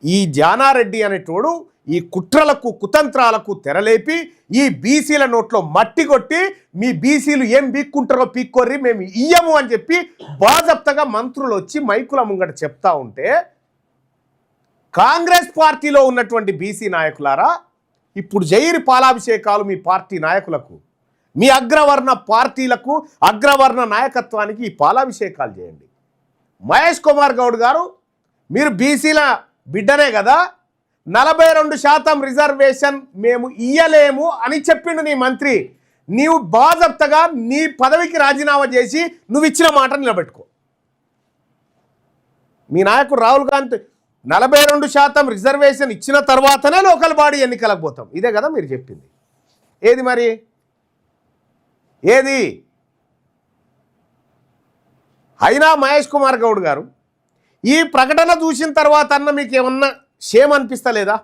ఈ జానారెడ్డి అనేటోడు ఈ కుట్రలకు కుతంత్రాలకు తెరలేపి ఈ బీసీల నోట్లో మట్టి కొట్టి మీ బీసీలు ఏం పీక్కుంటారో పీక్కోర్రి మేము ఇయ్యము అని చెప్పి బాజప్తగా మంత్రులు వచ్చి మైకుల ముంగట చెప్తా ఉంటే కాంగ్రెస్ పార్టీలో ఉన్నటువంటి బీసీ నాయకులారా ఇప్పుడు జైరు పాలాభిషేకాలు మీ పార్టీ నాయకులకు, మీ అగ్రవర్ణ పార్టీలకు, అగ్రవర్ణ నాయకత్వానికి ఈ పాలాభిషేకాలు చేయండి. మహేష్ కుమార్ గౌడ్ గారు, మీరు బీసీల బిడ్డనే కదా, 42% రిజర్వేషన్ మేము ఇయ్యలేము అని చెప్పిండు నీ మంత్రి. నీవు బాజప్తగా నీ పదవికి రాజీనామా చేసి నువ్వు ఇచ్చిన మాట నిలబెట్టుకో. మీ నాయకుడు రాహుల్ గాంధీ 42% రిజర్వేషన్ ఇచ్చిన తర్వాతనే లోకల్ బాడీ ఎన్నికలకు పోతాం, ఇదే కదా మీరు చెప్పింది. ఏది మరి ఏది? అయినా మహేష్ కుమార్ గౌడ్ గారు ఈ ప్రకటన చూసిన తర్వాత అన్న మీకు ఏమన్నా షేమ్ అనిపిస్తలేదా?